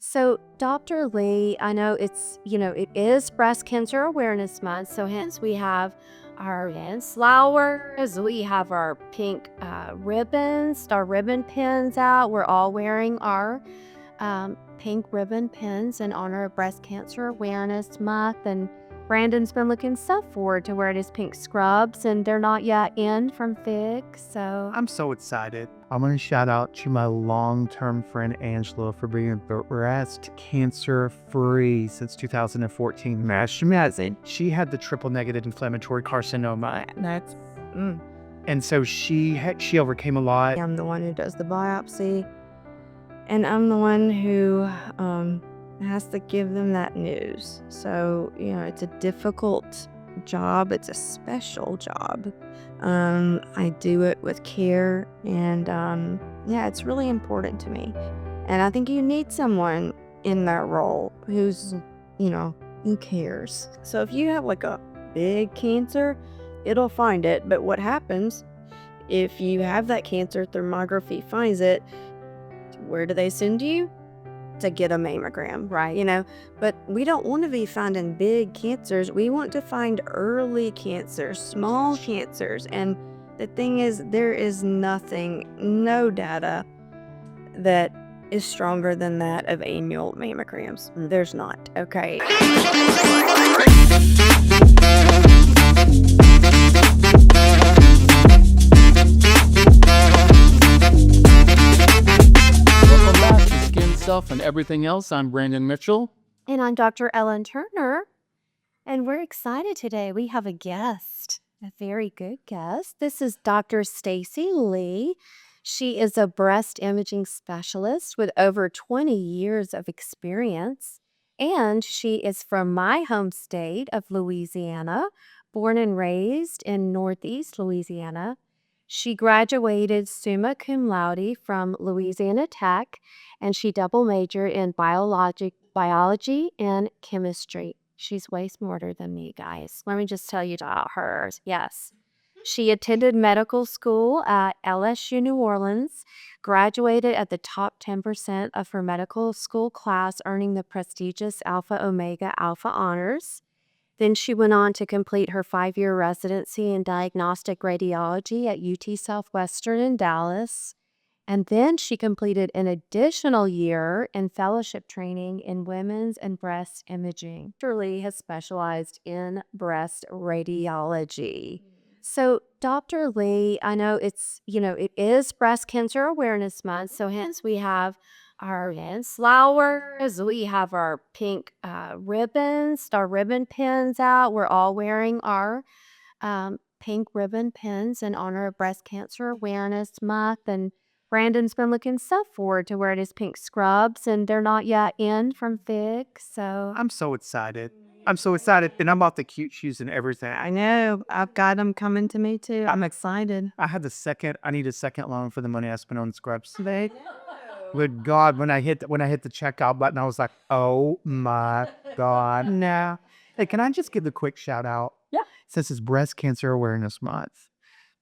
So, Dr. Lee, I know it is Breast Cancer Awareness Month. So, hence we have our dance flowers, we have our pink ribbons, our ribbon pins out. We're all wearing our pink ribbon pins in honor of Breast Cancer Awareness Month. And Brandon's been looking so forward to wearing his pink scrubs, and they're not yet in from Fig. So, I'm so excited. I'm going to shout out to my long-term friend Angela for being breast cancer free since 2014. That's amazing. She had the triple negative inflammatory carcinoma. And so she overcame a lot. I'm the one who does the biopsy, and I'm the one who has to give them that news. So, it's a difficult job. It's a special job. I do it with care, and yeah, it's really important to me. And I think you need someone in that role who cares. So if you have like a big cancer, it'll find it. But what happens if you have that cancer, thermography finds it, where do they send you? To get a mammogram, right? But we don't want to be finding big cancers. We want to find early cancers, small cancers. And the thing is, there is no data that is stronger than that of annual mammograms. There's not, okay? Self and everything else. I'm Brandon Mitchell. and I'm Dr. Ellen Turner, and we're excited today. We have a guest, a very good guest. This is Dr. Stacy Lee. She is a breast imaging specialist with over 20 years of experience, and she is from my home state of Louisiana, born and raised in Northeast Louisiana. She graduated summa cum laude from Louisiana Tech, and she double majored in biology and chemistry. She's way smarter than me, guys. Let me just tell you about her. Yes. She attended medical school at LSU New Orleans, graduated at the top 10% of her medical school class, earning the prestigious Alpha Omega Alpha honors. Then she went on to complete her 5-year residency in diagnostic radiology at UT Southwestern in Dallas. And then she completed an additional year in fellowship training in women's and breast imaging. Dr. Lee has specialized in breast radiology. So, Dr. Lee, I know it is Breast Cancer Awareness Month. So, hence we have our dance flowers, we have our pink ribbons, our ribbon pins out. We're all wearing our pink ribbon pins in honor of Breast Cancer Awareness Month. And Brandon's been looking so forward to wearing his pink scrubs, and they're not yet in from Fig. So, I'm so excited. I'm so excited. And I'm about the cute shoes and everything. I know. I've got them coming to me too. I'm excited. I need a second loan for the money I spent on scrubs. Good God, when I hit the checkout button, I was like, oh my God. No. Hey, can I just give a quick shout out? Yeah. Since it's Breast Cancer Awareness Month,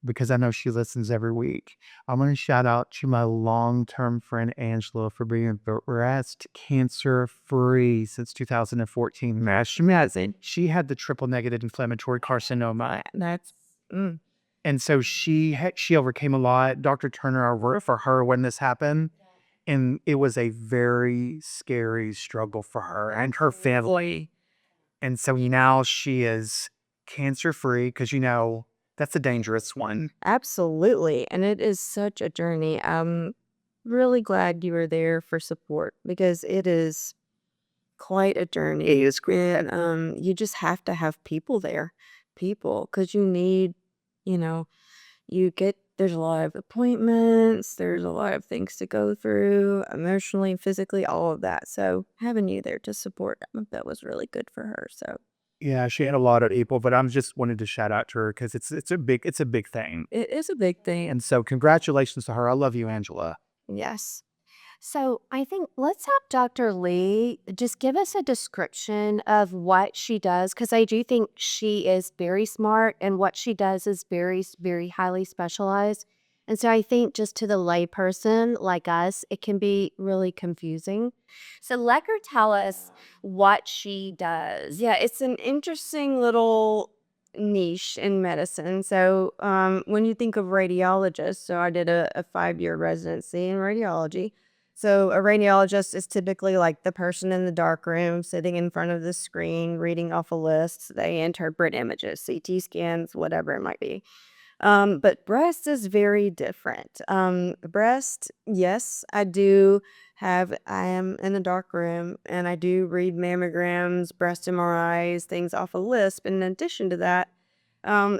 because I know she listens every week. I'm going to shout out to my long-term friend Angela for being breast cancer free since 2014. That's amazing. She had the triple negative inflammatory carcinoma. And so she overcame a lot. Dr. Turner, I worked for her when this happened. And it was a very scary struggle for her and her family. And so now she is cancer free because, that's a dangerous one. Absolutely. And it is such a journey. I'm really glad you were there for support because it is quite a journey. It is And you just have to have people there. Because you need, there's a lot of appointments, there's a lot of things to go through, emotionally, physically, all of that. So having you there to support, that was really good for her. So Yeah, she had a lot of people, but I'm just wanted to shout out to her because it's a big thing. it is a big thing. And so congratulations to her. I love you, Angela. Yes. So I think let's have Dr. Lee just give us a description of what she does, because I do think she is very smart and what she does is very, very highly specialized. And so I think just to the layperson like us, it can be really confusing. So let her tell us what she does. Yeah, it's an interesting little niche in medicine. So, when you think of radiologists, so I did a 5-year residency in radiology. So, a radiologist is typically like the person in the dark room sitting in front of the screen, reading off a list. They interpret images, CT scans, whatever it might be. But breast is very different. Breast, yes, I am in a dark room and I do read mammograms, breast MRIs, things off a list. But in addition to that,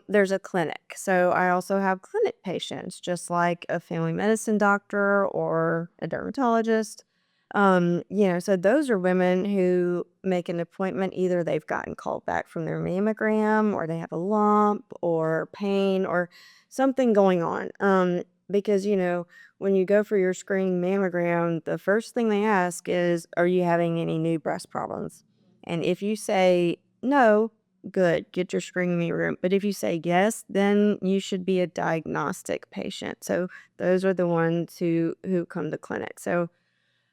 there's a clinic. So I also have clinic patients, just like a family medicine doctor or a dermatologist. So those are women who make an appointment. Either they've gotten called back from their mammogram, or they have a lump or pain or something going on. Because, when you go for your screening mammogram, the first thing they ask is, are you having any new breast problems? And if you say no, good, get your screening mammogram. But if you say yes, then you should be a diagnostic patient. So those are the ones who come to clinic. So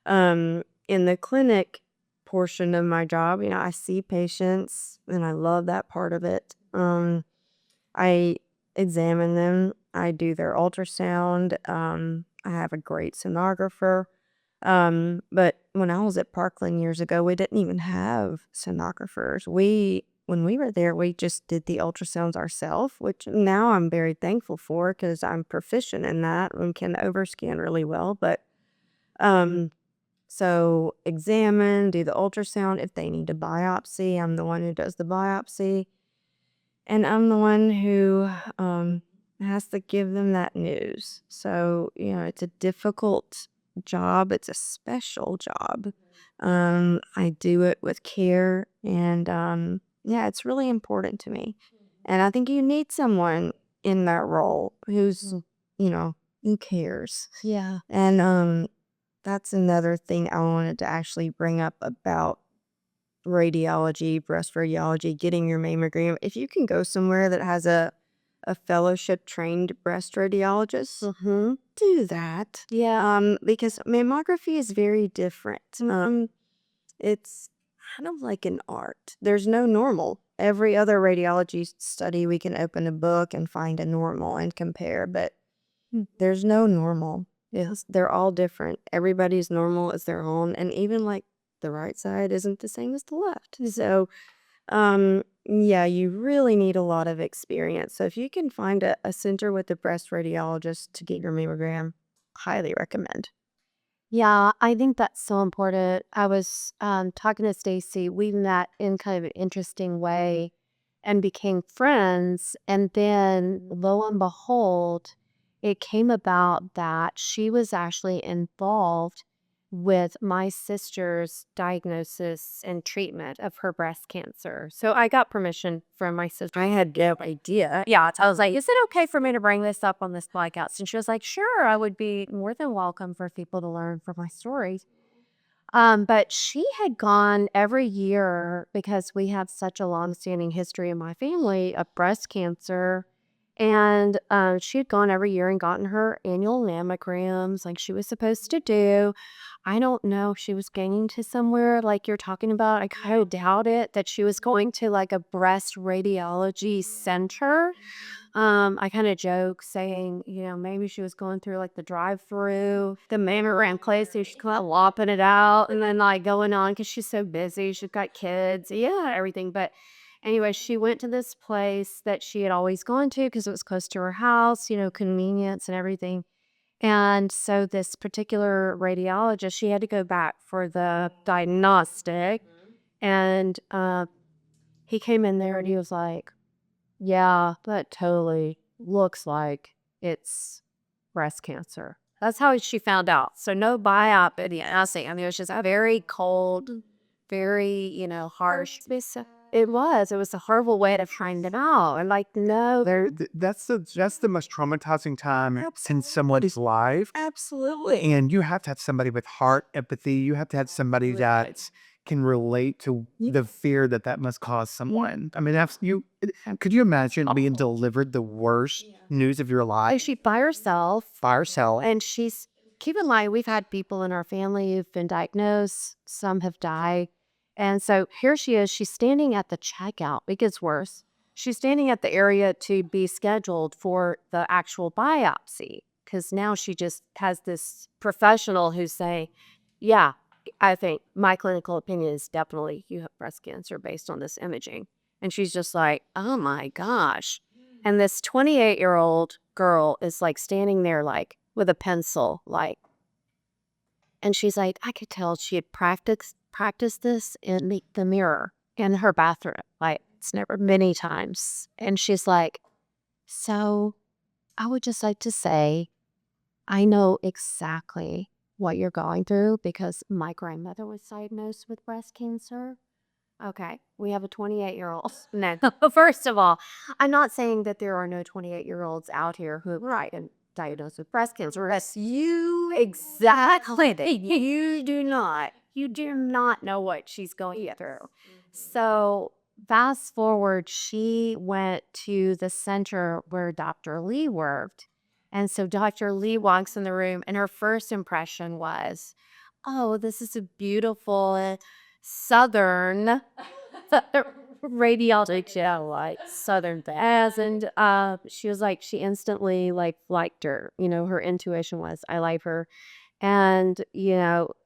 in the clinic portion of my job, I see patients and I love that part of it. I examine them. I do their ultrasound. I have a great sonographer. But when I was at Parkland years ago, we didn't even have sonographers. When we were there, we just did the ultrasounds ourselves, which now I'm very thankful for because I'm proficient in that and can overscan really well. But um, so examine, do the ultrasound. If they need a biopsy, I'm the one who does the biopsy. And I'm the one who has to give them that news. So, it's a difficult job. It's a special job. I do it with care. And yeah, it's really important to me. And I think you need someone in that role you know, who cares. Yeah. And that's another thing I wanted to actually bring up about radiology, breast radiology, getting your mammogram. If you can go somewhere that has a fellowship trained breast radiologist, Mm-hmm. do that. Yeah. Because mammography is very different. It's kind of like an art. There's no normal. Every other radiology study, we can open a book and find a normal and compare, but there's no normal. Yes, they're all different. Everybody's normal is their own, and even like the right side isn't the same as the left. So, yeah, you really need a lot of experience. So if you can find a center with a breast radiologist to get your mammogram, highly recommend. Yeah, I think that's so important. I was talking to Stacy. We met in kind of an interesting way and became friends. And then lo and behold, it came about that she was actually involved with my sister's diagnosis and treatment of her breast cancer. So I got permission from my sister. I had no idea. Yeah, so I was like, is it okay for me to bring this up on this podcast? And she was like, sure, I would be more than welcome for people to learn from my stories. But she had gone every year because we have such a long-standing history in my family of breast cancer. And she had gone every year and gotten her annual mammograms like she was supposed to do. I don't know if she was going to somewhere like you're talking about. I kind of doubt it that she was going to like a breast radiology center. I kind of joke saying, maybe she was going through like the drive-through, the mammogram place, so she's kind of lopping it out and then like going on because she's so busy. She's got kids, yeah, everything. But anyway, she went to this place that she had always gone to because it was close to her house, convenience and everything. And so this particular radiologist, she had to go back for the diagnostic. And he came in there and he was like, yeah, that totally looks like it's breast cancer. That's how she found out. So no biopsy. I mean, it was just a very cold, very, harsh. It was. It was a horrible way to find it out. And like, no, That's the most traumatizing time in somebody's life. Absolutely. And you have to have somebody with heart empathy. You have to have somebody that can relate to the fear that must cause someone. I mean, could you imagine being delivered the worst news of your life? She's by herself. By herself. And keep in mind, we've had people in our family who've been diagnosed, some have died. And so here she is, she's standing at the checkout. It gets worse. She's standing at the area to be scheduled for the actual biopsy because now she just has this professional who's saying, yeah, I think my clinical opinion is definitely you have breast cancer based on this imaging. And she's just like, oh my gosh. And this 28-year-old girl is like standing there like with a pencil, like, and she's like, I could tell she had practiced this in the mirror in her bathroom. Like, it's never many times. And she's like, so I would just like to say, I know exactly what you're going through because my grandmother was diagnosed with breast cancer. Okay, we have a 28-year-old. No, first of all, I'm not saying that there are no 28-year-olds out here who are diagnosed with breast cancer. Yes, you exactly. You do not. You do not know what she's going through. So fast forward, she went to the center where Dr. Lee worked. And so Dr. Lee walks in the room, and her first impression was, oh, this is a beautiful Southern radiologist, yeah, like Southern as and she was like she instantly like liked her. Her intuition was I like her. And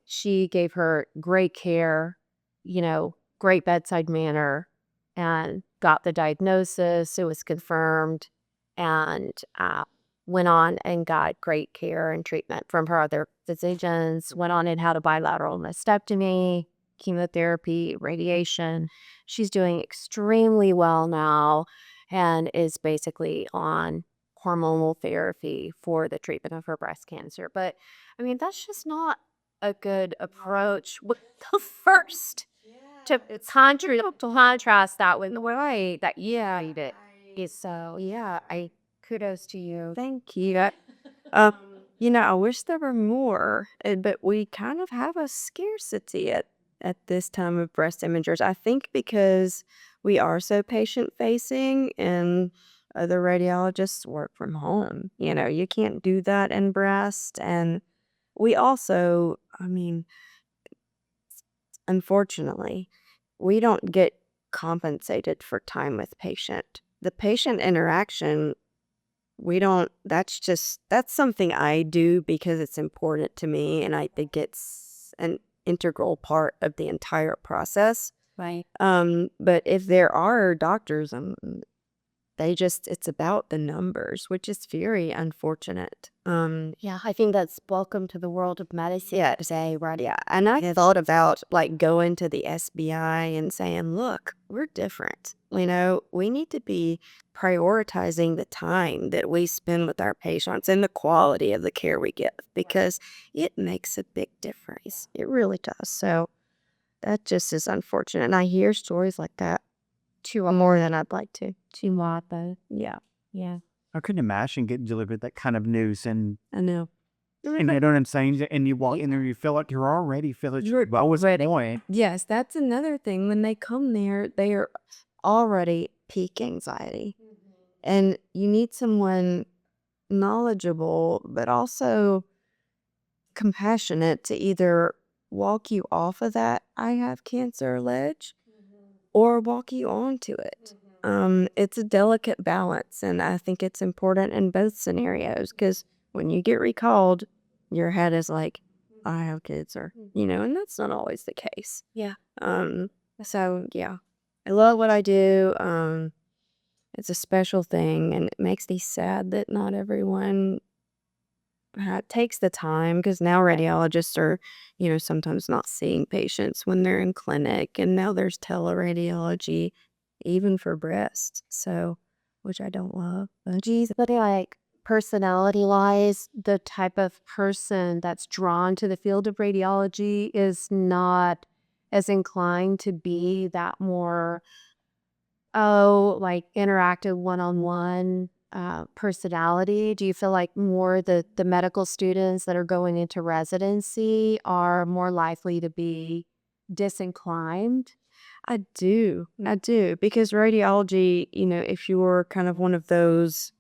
she gave her great care, great bedside manner, and got the diagnosis. It was confirmed, and went on and got great care and treatment from her other physicians, went on and had a bilateral mastectomy, chemotherapy, radiation. She's doing extremely well now and is basically on hormonal therapy for the treatment of her breast cancer. But I mean, that's just not a good approach. The first to contrast that with the way that you did. So yeah, I kudos to you. Thank you. I wish there were more, but we kind of have a scarcity at this time of breast imagers. I think because we are so patient facing and other radiologists work from home. You can't do that in breast. And we also, I mean, unfortunately, we don't get compensated for time with patient. The patient interaction we don't that's something I do because it's important to me and I think it's an integral part of the entire process. Right. But if there are doctors, it's about the numbers, which is very unfortunate. Yeah, I think that's welcome to the world of medicine. Yeah, Today, right? yeah. And I thought about like going to the SBI and saying, look, we're different. We need to be prioritizing the time that we spend with our patients and the quality of the care we give because it makes a big difference. It really does. So that just is unfortunate. And I hear stories like that too more than I'd like to. Too lot, though. Yeah, Yeah. I couldn't imagine getting delivered that kind of news and I know. you know what I'm saying? And you walk in there, you feel like you're already feeling You're well was ready. annoying. Yes, that's another thing. When they come there, they are already peak anxiety. And you need someone knowledgeable, but also compassionate to either walk you off of that I have cancer ledge or walk you onto it. It's a delicate balance, and I think it's important in both scenarios because when you get recalled, your head is like, I have cancer, and that's not always the case. Yeah. So yeah, I love what I do. It's a special thing, and it makes me sad that not everyone takes the time because now radiologists are, sometimes not seeing patients when they're in clinic, and now there's teleradiology, even for breast. So, which I don't love. But Geez, but like personality-wise, the type of person that's drawn to the field of radiology is not as inclined to be that more, like interactive one-on-one personality. Do you feel like more the medical students that are going into residency are more likely to be disinclined? I do. I do. Because radiology, if you're kind of one of those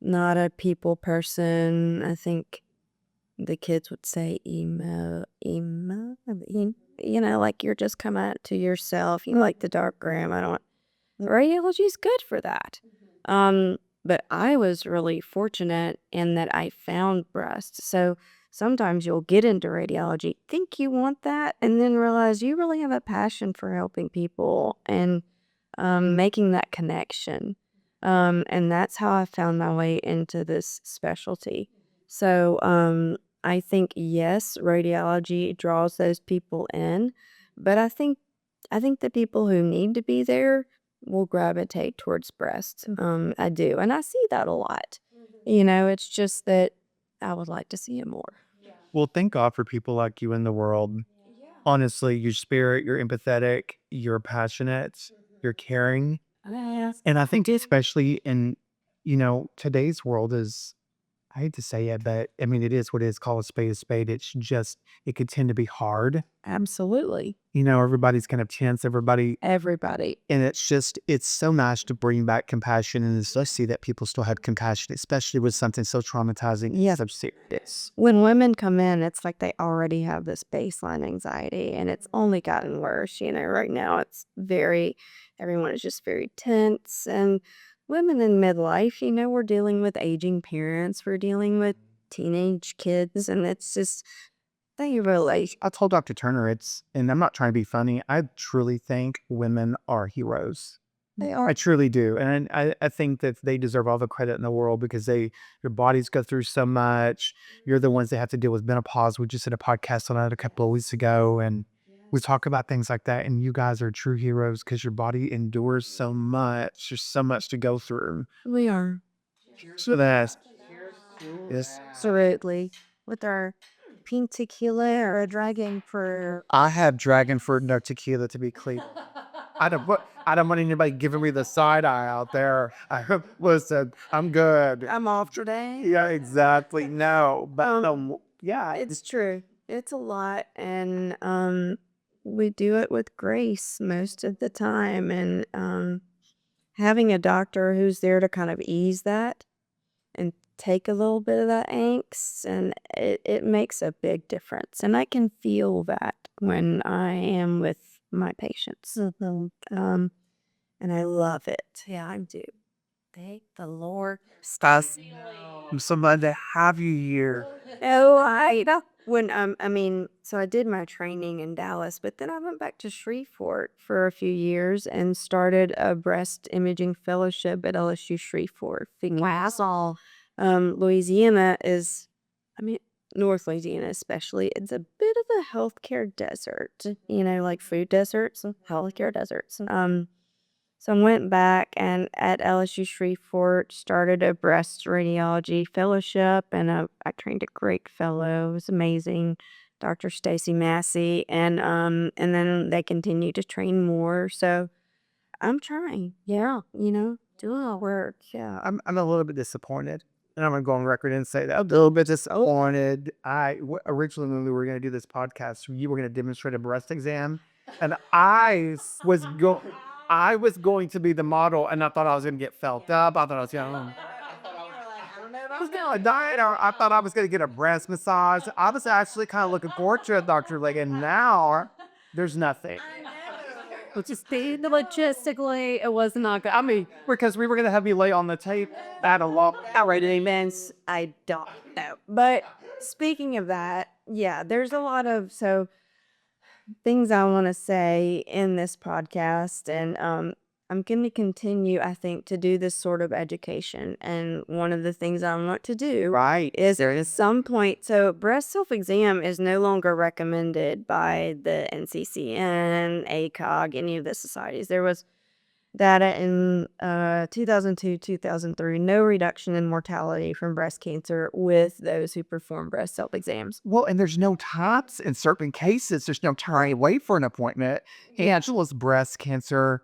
not a people person, I think the kids would say like you're just come out to yourself. You like the dark room. I don't. Radiology is good for that. But I was really fortunate in that I found breast. So sometimes you'll get into radiology, think you want that, and then realize you really have a passion for helping people and making that connection. And that's how I found my way into this specialty. So I think yes, radiology draws those people in, but I think the people who need to be there will gravitate towards breast. I do, and I see that a lot. It's just that I would like to see it more. Well, thank God for people like you in the world. Honestly, your spirit, you're empathetic, you're passionate, you're caring. Yes. And I think especially in, today's world is, I hate to say it, but I mean, it is what it is. Call a spade a spade. It's just, it could tend to be hard. Absolutely. Everybody's kind of tense, everybody. Everybody. And it's so nice to bring back compassion. And it's nice to see that people still have compassion, especially with something so traumatizing. Yeah. So serious. When women come in, it's like they already have this baseline anxiety, and it's only gotten worse. Right now everyone is just very tense. And women in midlife, we're dealing with aging parents, we're dealing with teenage kids, and it's just, they really, I told Dr. Turner and I'm not trying to be funny, I truly think women are heroes. they I are. truly do. And I think that they deserve all the credit in the world because your bodies go through so much. You're the ones that have to deal with menopause. We just did a podcast on it a couple of weeks ago, and we talk about things like that. And you guys are true heroes because your body endures so much. There's so much to go through. We are. So that's, yes. Absolutely. With our pink tequila or a dragon for. I have dragon fruit, no tequila, to be clear. I don't want anybody giving me the side eye out there. Listen, I'm good. I'm off today. Yeah, exactly. No, but yeah, It's true. It's a lot, and we do it with grace most of the time, and having a doctor who's there to kind of ease that and take a little bit of that angst, and it makes a big difference. And I can feel that when I am with my patients. And I love it. Yeah, I do. Thank the Lord. I'm so glad to have you here. Oh, I know. So I did my training in Dallas, but then I went back to Shreveport for a few years and started a breast imaging fellowship at LSU Shreveport. Wow. Louisiana is, I mean, North Louisiana especially, it's a bit of a healthcare desert, like food deserts and healthcare deserts. So I went back and at LSU Shreveport started a breast radiology fellowship, and I trained a great fellow. It was amazing, Dr. Stacy Massey, and then they continue to train more. So I'm trying, doing all work. Yeah. I'm a little bit disappointed. And I'm going to go on record and say that I'm a little bit disappointed. Originally, when we were going to do this podcast, you were going to demonstrate a breast exam. And I was going to be the model, and I thought I was going to get felt up. I thought I was going to die, or I thought I was going to get a breast massage. I was actually kind of looking forward to it, Dr. Leg, and now there's nothing. Logistically, it was not good. I mean, Because we were going to have you lay on the tape at a long. All right, immense. I don't know. But speaking of that, yeah, there's a lot of things I want to say in this podcast, and I'm going to continue, I think, to do this sort of education. And one of the things I want to do, right, is there is some point. So breast self-exam is no longer recommended by the NCCN, ACOG, any of the societies. There was data in 2002, 2003, no reduction in mortality from breast cancer with those who perform breast self-exams. Well, and there's no times in certain cases. There's no time to wait for an appointment. Angela's breast cancer,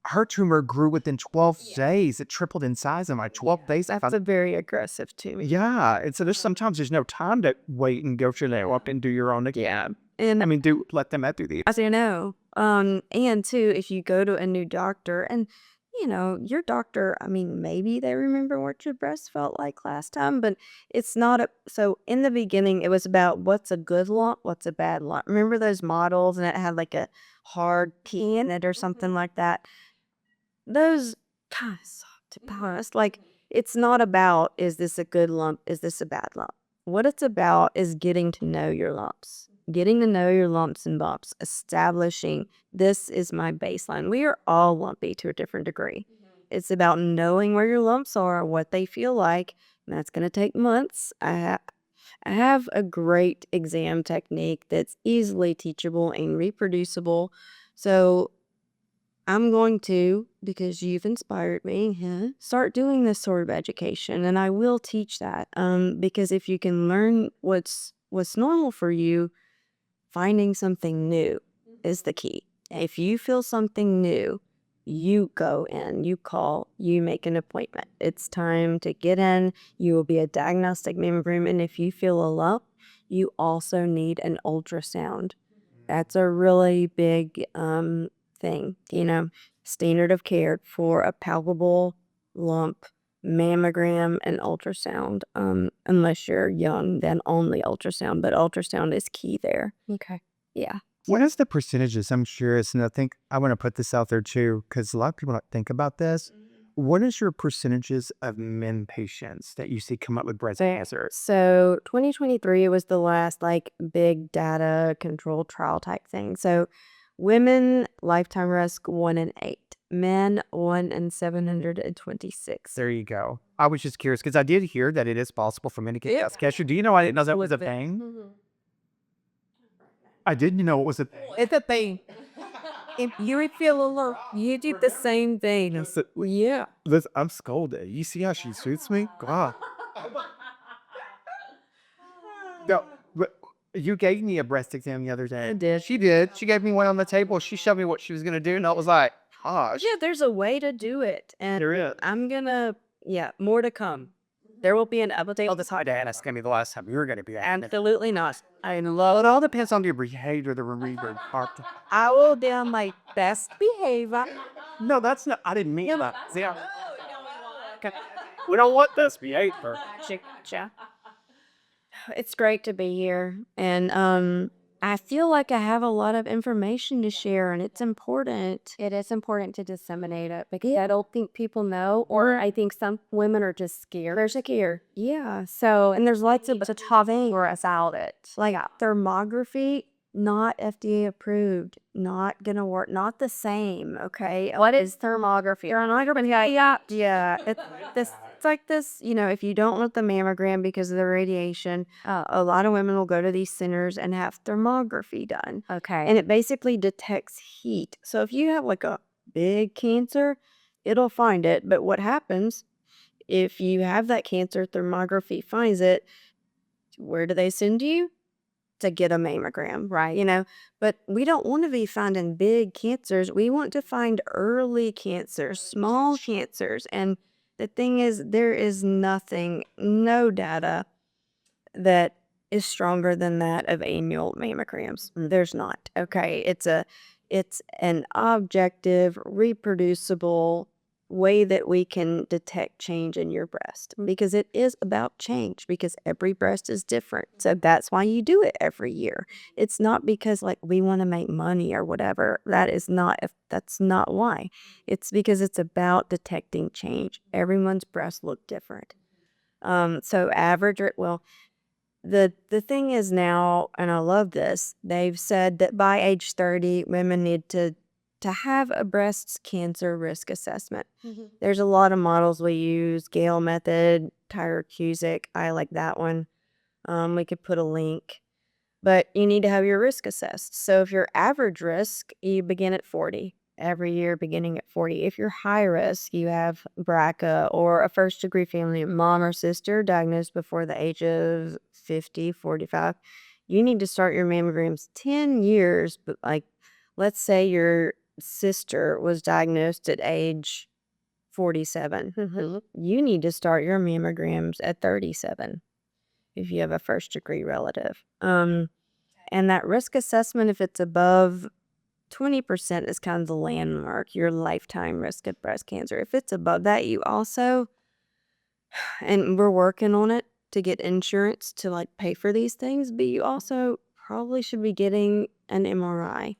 her tumor grew within 12 days. It tripled in size in like 12 days. That's a very aggressive tumor. Yeah. And so there's no time to wait and go through that up and do your own exam. And I mean, do let them do the. I say no. And too, if you go to a new doctor and your doctor, I mean, maybe they remember what your breast felt like last time, but it's not so in the beginning, it was about what's a good lump, what's a bad lump. Remember those models and it had like a hard P in it or something like that? Those kind of suck, to be honest. Like, it's not about, is this a good lump? Is this a bad lump? What it's about is getting to know your lumps, getting to know your lumps and bumps, establishing this is my baseline. We are all lumpy to a different degree. It's about knowing where your lumps are, what they feel like, and that's going to take months. I have a great exam technique that's easily teachable and reproducible. So I'm going to, because you've inspired me, start doing this sort of education, and I will teach that. Because if you can learn what's normal for you, finding something new is the key. If you feel something new, you go in, you call, you make an appointment. It's time to get in. You will be a diagnostic mammogram, and if you feel a lump, you also need an ultrasound. That's a really big thing, standard of care for a palpable lump, mammogram, and ultrasound. Unless you're young, then only ultrasound, but ultrasound is key there. Okay. Yeah. What is the percentages? I'm curious, and I think I want to put this out there too, because a lot of people don't think about this. What is your percentages of men patients that you see come up with breast cancer? So 2023 was the last like big data control trial type thing. So women lifetime risk 1 in 8, men 1 in 726. There you go. I was just curious because I did hear that it is possible for men to get breast cancer. Do you know I didn't know that was a thing? I didn't know it was a thing. It's a thing. If you feel alert, you do the same thing. Yeah. Listen, I'm scolded. You see how she shoots me? God. No, but you gave me a breast exam the other day. I did. She did. She gave me one on the table. She showed me what she was going to do, and I was like, gosh. Yeah, there's a way to do it. And There is. I'm gonna, more to come. There will be an update. Oh, this high dad. That's going to be the last time you're going to be at it. Absolutely not. I It love all depends on your behavior, the reliever part. I will be on my best behavior. No, that's not. I didn't mean that. Yeah. We don't want this behavior. Gotcha. It's great to be here. And I feel like I have a lot of information to share, and it's important. It is important to disseminate it because I don't think people know, or I think some women are just scared. There's a gear. Yeah. So, And there's lots of talking or about it. like thermography, not FDA approved, not gonna work, not the same. Okay. What is thermography? Yeah. It's like this, if you don't want the mammogram because of the radiation, a lot of women will go to these centers and have thermography done. Okay. And it basically detects heat. So if you have like a big cancer, it'll find it. But what happens if you have that cancer, thermography finds it, where do they send you? To get a mammogram, right? But we don't want to be finding big cancers. We want to find early cancers, small cancers. And the thing is, there is nothing, no data that is stronger than that of annual mammograms. There's not. Okay. It's an objective, reproducible way that we can detect change in your breast, because it is about change, because every breast is different. So that's why you do it every year. It's not because like we want to make money or whatever. That's not why. It's because it's about detecting change. Everyone's breasts look different. So the thing is now, and I love this, they've said that by age 30, women need to have a breast cancer risk assessment. There's a lot of models we use, Gale method, Tyra Cusick. I like that one. We could put a link. But you need to have your risk assessed. So if you're average risk, you begin at 40. Every year beginning at 40. If you're high risk, you have BRCA or a first degree family, mom or sister diagnosed before the age of 50, 45. You need to start your mammograms 10 years, but like, let's say your sister was diagnosed at age 47. You need to start your mammograms at 37 if you have a first degree relative. And that risk assessment, if it's above 20%, is kind of the landmark, your lifetime risk of breast cancer. If it's above that, you also, and we're working on it to get insurance to like pay for these things, but you also probably should be getting an MRI.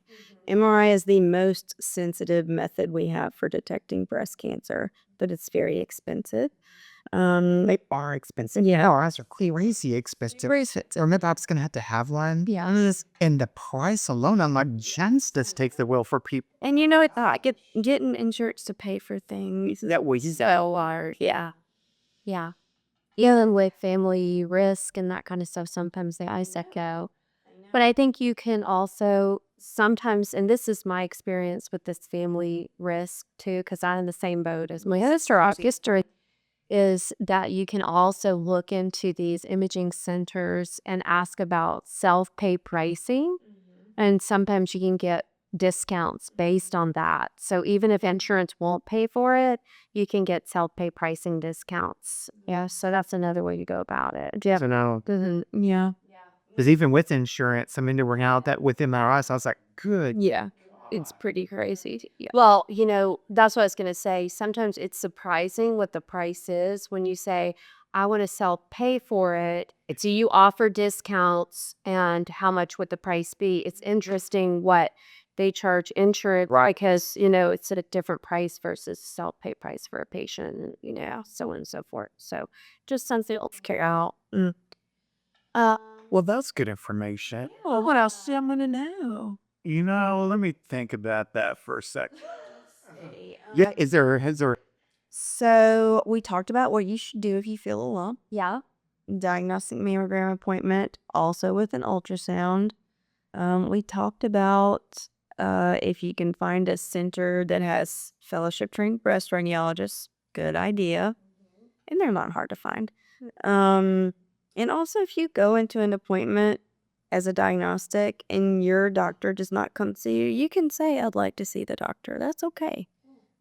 MRI is the most sensitive method we have for detecting breast cancer, but it's very expensive. They are expensive. Yeah. MRIs are crazy expensive. Or maybe I'm going to have one. Yeah. And the price alone, I'm like, just takes the will for people. And getting insurance to pay for things That we so hard. Yeah. Yeah. Even with family risk and that kind of stuff, sometimes they ice echo. But I think you can also sometimes, and this is my experience with this family risk too, because I'm in the same boat as my sister, is that you can also look into these imaging centers and ask about self-pay pricing. And sometimes you can get discounts based on that. So even if insurance won't pay for it, you can get self-pay pricing discounts. Yeah, so that's another way to go about it. Yeah. So now, Yeah. because even with insurance, I mean, they were out that with MRIs, I was like, good. Yeah. It's pretty crazy. Yeah. Well, that's what I was going to say. Sometimes it's surprising what the price is when you say, I want to self-pay for it. Do you offer discounts and how much would the price be? It's interesting what they charge insurance because, it's at a different price versus self-pay price for a patient, and, so on and so forth. So just something else to carry out. Well, that's good information. What else do I want to know? Let me think about that for a second. Yeah, is there, So we talked about what you should do if you feel a lump. Yeah. Diagnostic mammogram appointment, also with an ultrasound. We talked about if you can find a center that has fellowship trained breast radiologists. Good idea. And they're not hard to find. And also, if you go into an appointment as a diagnostic and your doctor does not come see you, you can say, I'd like to see the doctor. That's okay.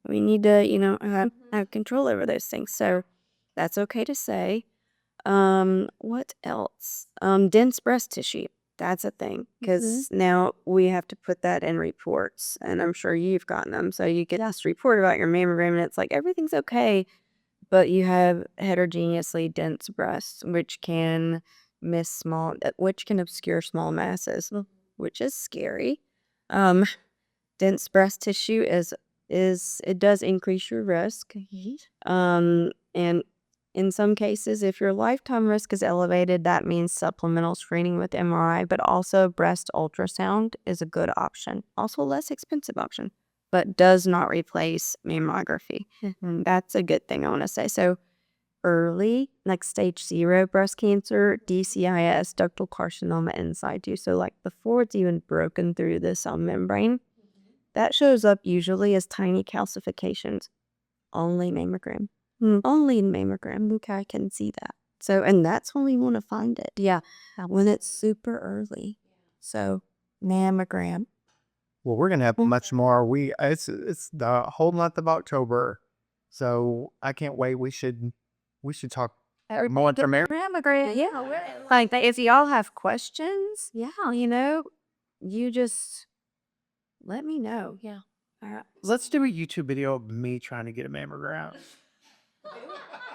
We need to, have control over those things. So that's okay to say. What else? Dense breast tissue. That's a thing because now we have to put that in reports, and I'm sure you've gotten them. So you get asked to report about your mammogram, and it's like everything's okay, but you have heterogeneously dense breasts, which can which can obscure small masses, which is scary. Dense breast tissue is it does increase your risk. And in some cases, if your lifetime risk is elevated, that means supplemental screening with MRI, but also breast ultrasound is a good option. Also a less expensive option, but does not replace mammography. That's a good thing I want to say. So early, like stage 0 breast cancer, DCIS, ductal carcinoma in situ. So like before it's even broken through the cell membrane, that shows up usually as tiny calcifications. Only mammogram. Only mammogram. Okay, I can see that. So, and that's when we want to find it. Yeah. When it's super early. So, mammogram. well, we're going to have much more. It's the whole month of October. So I can't wait. We should talk more into Mammogram. Yeah. Like, if y'all have questions, you just let me know. Yeah. All right. Let's do a YouTube video of me trying to get a mammogram.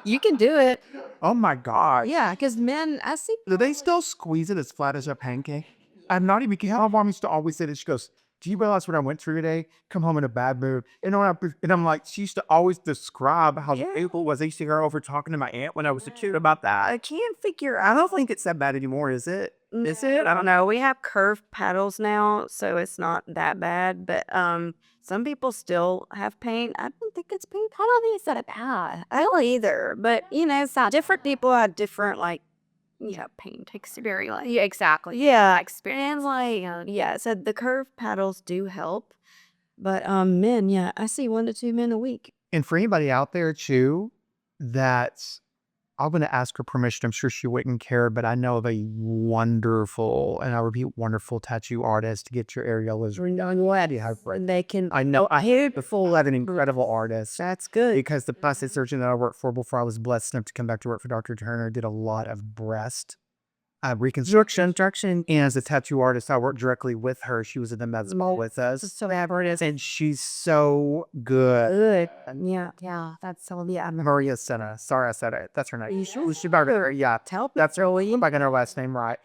You can do it. Oh my God. Yeah, because men, I see. Do they still squeeze it as flat as a pancake? I'm not even kidding. My mom used to always say this. She goes, do you realize what I went through today? Come home in a bad mood. And I'm like, she used to always describe how painful it was. I used to hear her over talking to my aunt when I was a kid about that. I can't figure, I don't think it's that bad anymore, is it? Is it? I don't know. We have curved paddles now, so it's not that bad. But some people still have pain. I don't think it's pain. I don't think it's that bad. I don't either. But it's not. Different people have different pain experience. Yeah, exactly. Yeah, experience So the curved paddles do help. But men, I see 1 to 2 men a week. And for anybody out there too, that's, I'm going to ask her permission. I'm sure she wouldn't care, but I know of a wonderful, and I repeat, wonderful tattoo artist to get your areolas redone. Glad you have friends. They can. I know. I had before an incredible artist. That's good. Because the plastic surgeon that I worked for before I was blessed enough to come back to work for Dr. Turner did a lot of breast reconstruction. Construction. And as a tattoo artist, I worked directly with her. She was in the med school with us. So average. And she's so good. Good. Yeah. That's so, yeah. Maria Senna. Sorry I said it. That's her name. You sure? She about her. Yeah. That's her. I'm not getting her last name right.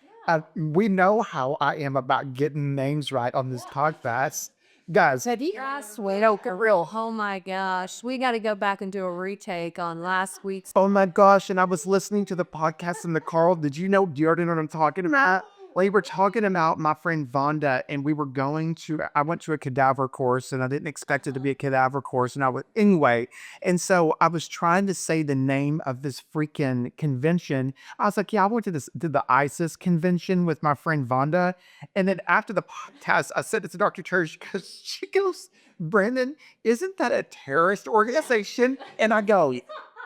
We know how I am about getting names right on this podcast. Guys, Guys, wait, okay, real. Oh my gosh. We got to go back and do a retake on last week's. oh my gosh, and I was listening to the podcast in the car. Did you know, do you already know what I'm talking about? We were talking about my friend Vonda, and I went to a cadaver course, and I didn't expect it to be a cadaver course. Anyway, and so I was trying to say the name of this freaking convention. I was like, yeah, I went to the ISIS convention with my friend Vonda. And then after the podcast, I said it to Dr. Church because she goes, Brandon, isn't that a terrorist organization? And I go,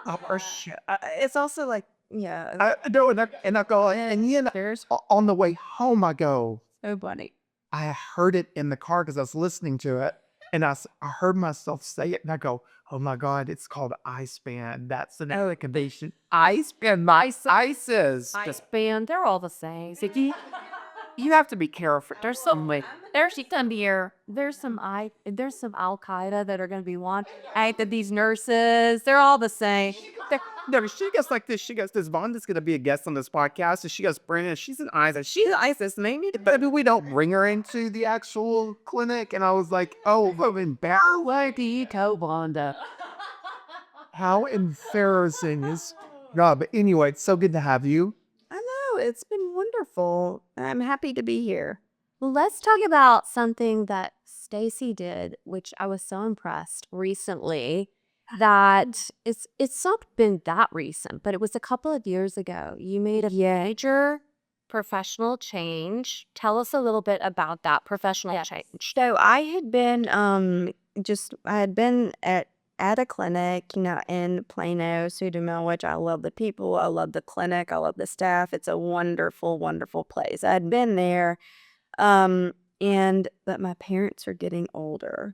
oh, shit. It's also like, yeah, I know, and I go, and you know, on the way home, I go, so funny. I heard it in the car because I was listening to it, and I heard myself say it, and I go, oh my God, it's called iSpan. That's the name of the convention. iSpan, ISIS. Band, they're all the same. So You have to be careful. there's some there's some Al Qaeda that are gonna be one. These nurses, they're all the same. No, she gets like this. She goes, this Vonda's going to be a guest on this podcast. And she goes, Brandon, she's an ISIS. She's an ISIS, maybe. But we don't bring her into the actual clinic. And I was like, oh, I'm embarrassed. Where do you go, Wanda? How embarrassing is God. But anyway, it's so good to have you. I know, it's been wonderful. I'm happy to be here. Well, let's talk about something that Stacy did, which I was so impressed recently. That it's not been that recent, but it was a couple of years ago. You made a major professional change. Tell us a little bit about that professional change. So I had been I had been at a clinic, in Plano, Sudamel, which I love the people, I love the clinic, I love the staff. It's a wonderful, wonderful place. I'd been there, but my parents are getting older,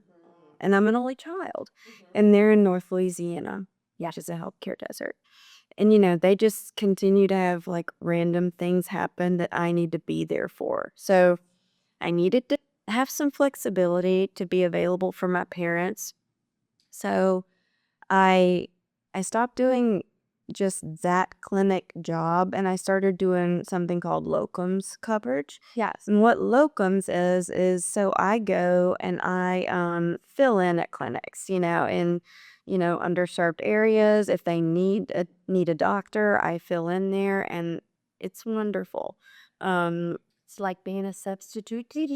and I'm an only child, and they're in North Louisiana, which is a healthcare desert. And, they just continue to have like random things happen that I need to be there for. So I needed to have some flexibility to be available for my parents. So I stopped doing just that clinic job, and I started doing something called locums coverage. Yes. And what locums is so I go and I fill in at clinics, in underserved areas. If they need a doctor, I fill in there, and it's wonderful. It's like being a substitute teacher.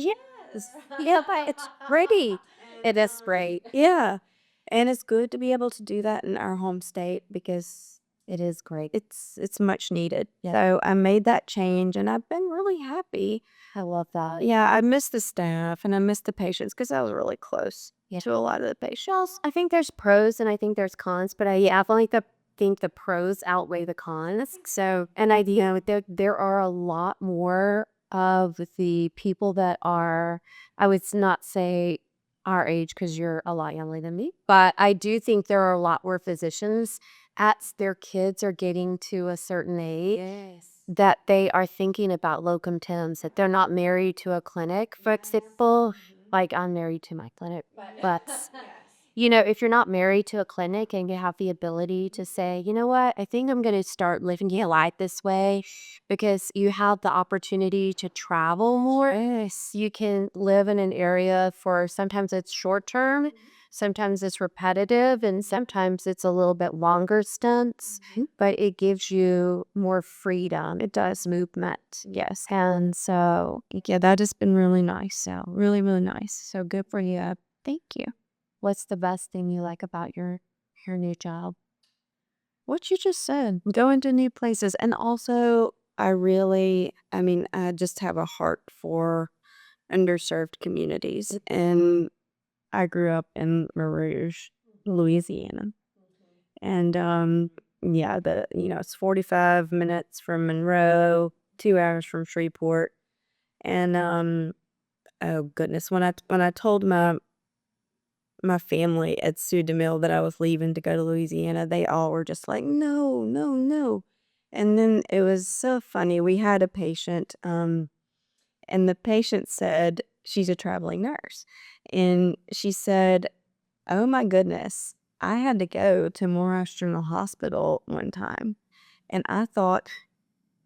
Yes. Yeah, but it's pretty. It is great. Yeah. And it's good to be able to do that in our home state because It is great. it's much needed. Yeah. So I made that change, and I've been really happy. I love that. Yeah, I miss the staff and I miss the patients because I was really close Yeah. to a lot of the patients. I think there's pros and I think there's cons, but I definitely think the pros outweigh the cons. So, and there are a lot more of the people that are, I would not say our age because you're a lot younger than me, but I do think there are a lot more physicians as their kids are getting to a certain age Yes. that they are thinking about locum tenens, that they're not married to a clinic, for example. Like I'm married to my clinic, but if you're not married to a clinic and you have the ability to say, you know what, I think I'm going to start living my life this way because you have the opportunity to travel more. Yes. You can live in an area for sometimes it's short term, sometimes it's repetitive, and sometimes it's a little bit longer stints, but it gives you more freedom. It does movement. Yes. And so, Yeah, that has been really nice. So really, really nice. So good for you. Thank you. what's the best thing you like about your new job? What you just said, going to new places. And also, I just have a heart for underserved communities. And I grew up in Rouge, Louisiana. And it's 45 minutes from Monroe, 2 hours from Shreveport. And oh goodness, when I told my family at Sudamil that I was leaving to go to Louisiana, they all were just like, no, no, no. And then it was so funny. We had a patient, and the patient said she's a traveling nurse. And she said, "Oh my goodness, I had to go to Morash General Hospital one time." And I thought,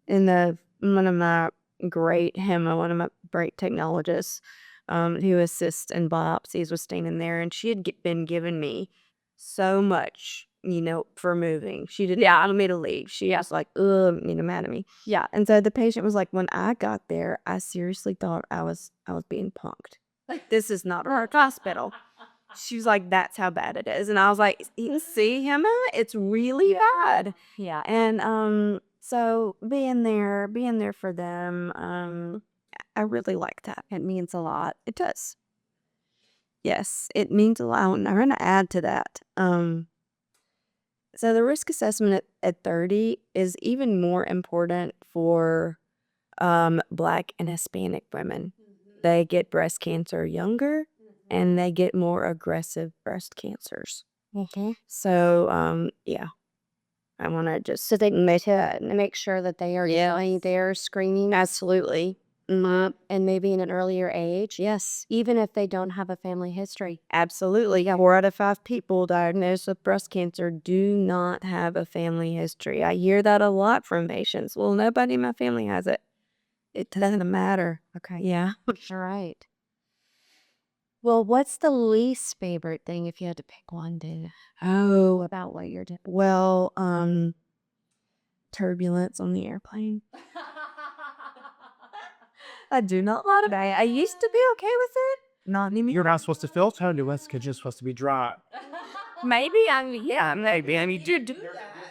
one of my one of my great technologists, who assists in biopsies, was standing there, and she had been giving me so much, for moving. She didn't want me to leave. She was like, ugh, mad at me. Yeah. And so the patient was like, when I got there, I seriously thought I was being punked. Like, this is not our hospital. She was like, that's how bad it is. And I was like, you see, Emma, it's really bad. Yeah. And so being there for them, I really like that. It means a lot. It does. Yes, it means a lot. And I'm going to add to that. So the risk assessment at 30 is even more important for Black and Hispanic women. They get breast cancer younger, and they get more aggressive breast cancers. So, yeah, I want to just So they make sure that they are doing their screening absolutely. and maybe in an earlier age, Yes, even if they don't have a family history. absolutely. 4 out of 5 people diagnosed with breast cancer do not have a family history. I hear that a lot from patients. Well, nobody in my family has it. It doesn't matter. Okay. Yeah. All right. Well, what's the least favorite thing if you had to pick one, to Oh, about what you're doing? well, turbulence on the airplane. I do not love it. I used to be okay with it. Not anymore. You're not supposed to feel turbulence because you're supposed to be dry. Maybe maybe. I mean, dude,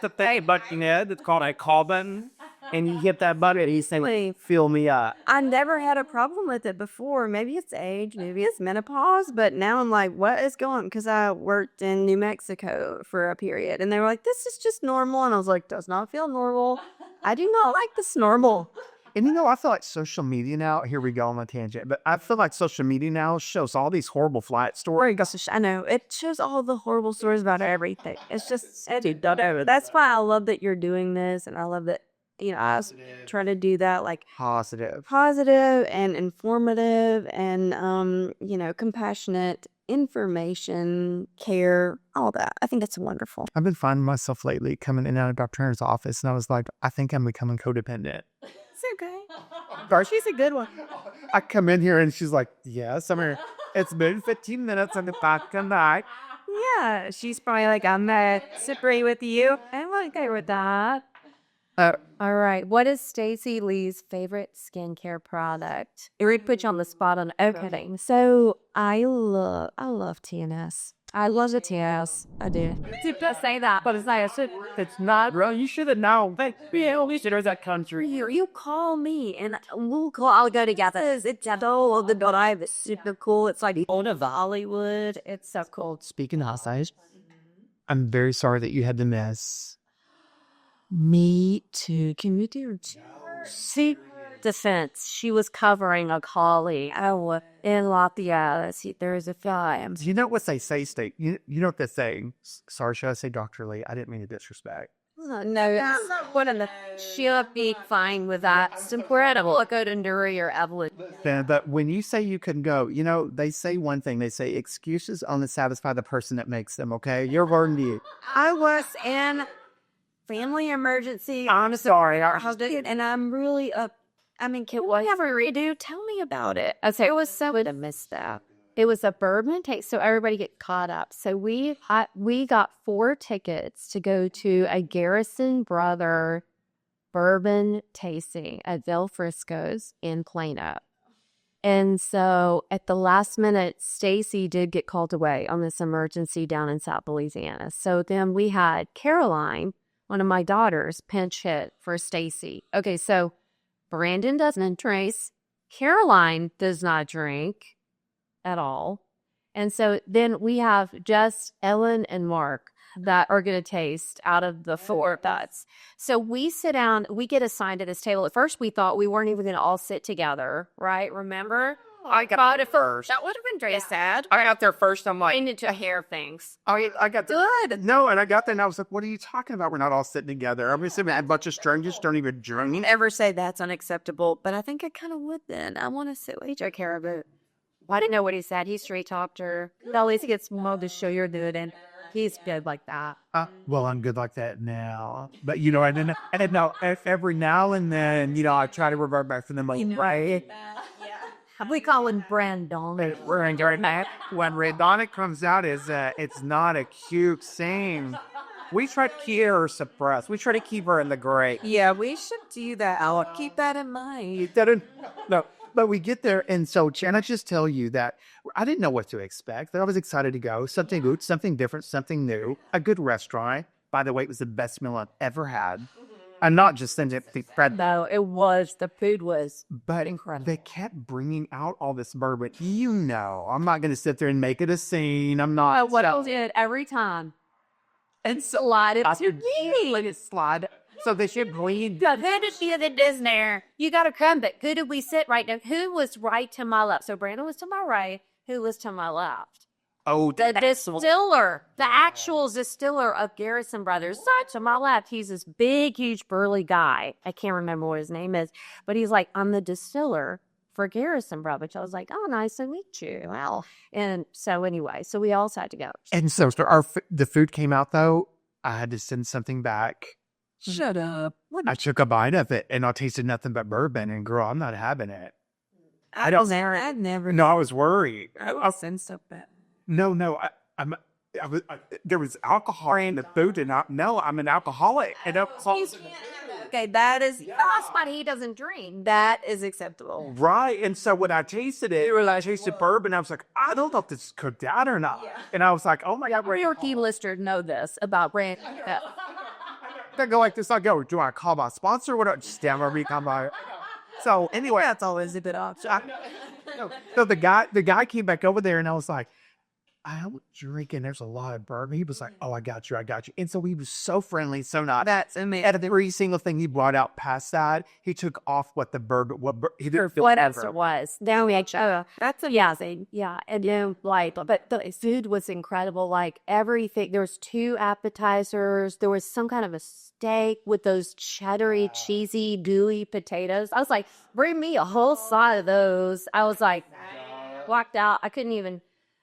The thing button head, it's called a carbon, and you hit that button, and you say, "Fill me up." I never had a problem with it before. Maybe it's age, maybe it's menopause, but now I'm like, what is going? Because I worked in New Mexico for a period, and they were like, "This is just normal," and I was like, "Does not feel normal. I do not like this normal." And I feel like social media now, here we go on a tangent, but I feel like social media now shows all these horrible flight stories. I know it shows all the horrible stories about everything. It's just that's why I love that you're doing this, and I love that I try to do that, like Positive. positive and informative and compassionate information, care, all that. I think that's wonderful. I've been finding myself lately coming in and out of Dr. Turner's office, and I was like, I think I'm becoming codependent. It's okay. She's a good one. I come in here and she's like, yes, I'm here. It's been 15 minutes on the back and night. Yeah, she's probably like, I'm separate with you. I'm okay with that. All right. What is Stacy Lee's favorite skincare product? It would put you on the spot on opening. So I love TNS. I love the TNS. I do. To say that, but It's not, bro. You should have known. We only consider that country. You call me and I'll go together. It's all the drive is super cool. It's like own of Hollywood. It's so cool. Speaking of size, I'm very sorry that you had to miss. Me too. Can we do she defense. She was covering a colleague in Lafayette. There's a film. You know what they say, State? You know what they're saying? Sorry, should I say Dr. Lee? I didn't mean to disrespect. No, one of the she'll be fine with that. It's incredible. Look at Enduri or Evelyn. But when you say you can go, they say one thing. They say excuses only satisfy the person that makes them, okay? You're learning you. I was in family emergency. I'm sorry, our husband, and I'm really can we have a redo? Tell me about it. Okay, it was so would have missed that. It was a bourbon taste, so everybody get caught up. So we got 4 tickets to go to a Garrison Brother bourbon tasting at Del Frisco's in Plano. And so at the last minute, Stacy did get called away on this emergency down in South Louisiana. So then we had Caroline, one of my daughters, pinch hit for Stacy. Okay, so Brandon doesn't drink. Caroline does not drink at all. And so then we have just Ellen and Mark that are going to taste out of the 4 butts. So we sit down, we get assigned to this table. At first we thought we weren't even going to all sit together, right? Remember? I got it first. That would have been very sad. I got there first. I'm like, Into hair things. I got Good. no, and I got there and I was like, what are you talking about? We're not all sitting together. I'm assuming a bunch of strangers don't even drink. Ever say that's unacceptable, but I think I kind of would then. I want to sit with each care of it. I didn't know what he said. He straight talked her. At least he gets more to show you're good, and he's good like that. Well, I'm good like that now. But, I didn't know. Every now and then, I try to revert back to them like, right. We call him Brandon. We're in that. When Radonic comes out, it's not a cute scene. We try to keep her suppressed. We try to keep her in the gray. Yeah, we should do that. I'll keep that in mind. No, but we get there, and so can I just tell you that I didn't know what to expect. I was excited to go. Something good, something different, something new. A good restaurant. By the way, it was the best meal I've ever had. And not just in the bread, No, it was. The food was but incredible. they kept bringing out all this bourbon. I'm not going to sit there and make it a scene. I'm not. What else did every time? And slide it to me. Let it slide. So they should bleed. Who did she that is there? You got to come, but who did we sit right now? Who was right to my left? So Brandon was to my right. Who was to my left? Oh, The distiller, the actual distiller of Garrison Brothers. So to my left, he's this big, huge, burly guy. I can't remember what his name is, but he's like, I'm the distiller for Garrison Brothers. I was like, oh, nice to meet you. Well, and so anyway, so we all sat together. and so the food came out though. I had to send something back. Shut up. What? I took a bite of it and I tasted nothing but bourbon. And girl, I'm not having it. I don't know. I never. No, I was worried. I send so bad. No, there was alcohol in the food, and I'm an alcoholic. And Okay, that's why he doesn't drink. That is acceptable. right. And so when I tasted it, I tasted bourbon. I was like, I don't know if this is cooked out or not. And I was like, oh my god, New York listers know this about brand. I go like this. I go, do I call my sponsor? What? Just damn, every time I. So anyway, That's always a bit off. so the guy came back over there, and I was like, I'm drinking. There's a lot of bourbon. He was like, oh, I got you. And so he was so friendly, so nice. That's amazing. Out of every single thing he brought out past that, he took off whatever Whatever it was. Then we actually, that's amazing. Yeah. And then, but the food was incredible. Like everything, there was 2 appetizers. There was some kind of a steak with those cheddary, cheesy, gooey potatoes. I was like, bring me a whole side of those. I was like, walked out. I couldn't even,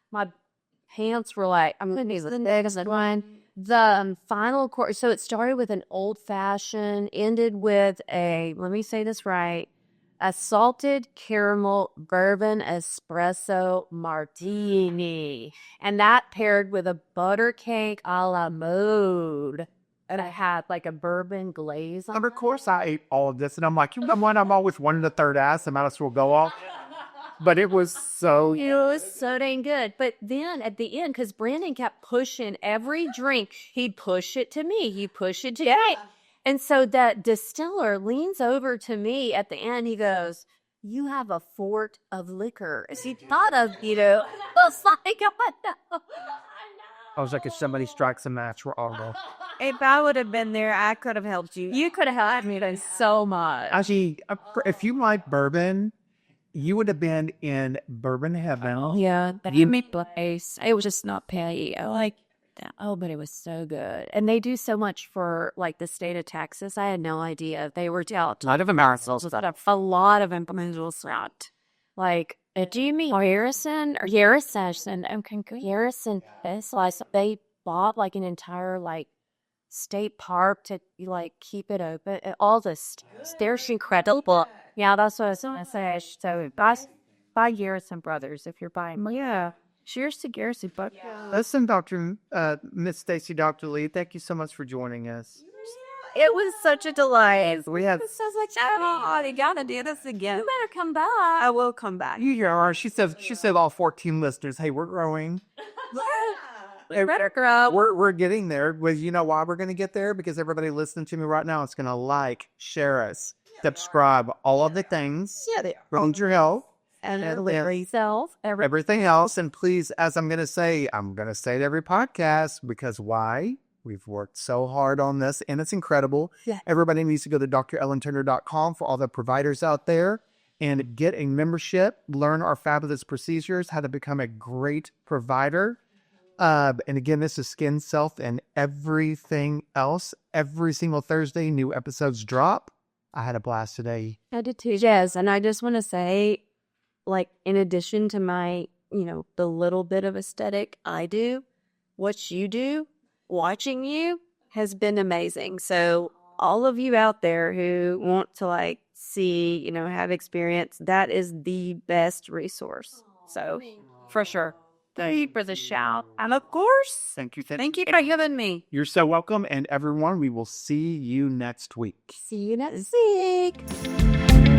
my pants were like, I'm going to use the next one. The final course, so it started with an old fashioned, ended with let me say this right, a salted caramel bourbon espresso martini. And that paired with a butter cake a la mode. And I had like a bourbon glaze on Of course, I ate all of this, and I'm like, you know what? I'm always wanting the third ass. I might as well go off. But it was so. It was so dang good. But then at the end, because Brandon kept pushing every drink, he'd push it to me. He'd push it to me. And so that distiller leans over to me at the end. He goes, you have a fort of liquor. As he thought of, I was like, oh, no. I was like, if somebody strikes a match, we're all going. If I would have been there, I could have helped you. You could have helped me so much. Actually, if you like bourbon, you would have been in bourbon heaven. Yeah, that meat place. It was just not petty. I like that. Oh, but it was so good. And they do so much for like the state of Texas. I had no idea they were dealt. A lot of Americans. A lot of implementals out. Like, do you mean Harrison or Harrison? Okay, Harrison. They bought like an entire like state park to like keep it open. All this, they're incredible. Yeah, that's what I was going to say. So buy Garrison Brothers if you're buying. Yeah. Cheers to Garrison. But Listen, Miss Stacy, Dr. Lee, thank you so much for joining us. it was such a delight. We had. It sounds like, oh, they got to do this again. You better come back. I will come back. You hear her? She said all 14 listeners. Hey, we're growing. Better grow. We're getting there. Well, you know why we're going to get there? Because everybody listening to me right now is going to like, share us, subscribe, all of the things. Yeah, they are. Promote your health. And yourself. Everything else. And please, as I'm going to say it every podcast, because why? We've worked so hard on this, and it's incredible. Yeah. Everybody needs to go to drellenturner.com for all the providers out there. and get a membership, learn our fabulous procedures, how to become a great provider. And again, this is Skin, Self, and everything else. Every single Thursday, new episodes drop. I had a blast today. I did too. Yes, and I just want to say, like, in addition to my, the little bit of aesthetic I do, what you do, watching you has been amazing. So all of you out there who want to like see, have experience, that is the best resource. So for sure. Thank you for the shout. And of course, Thank you. thank you for having me. You're so welcome. And everyone, we will see you next week. See you next week.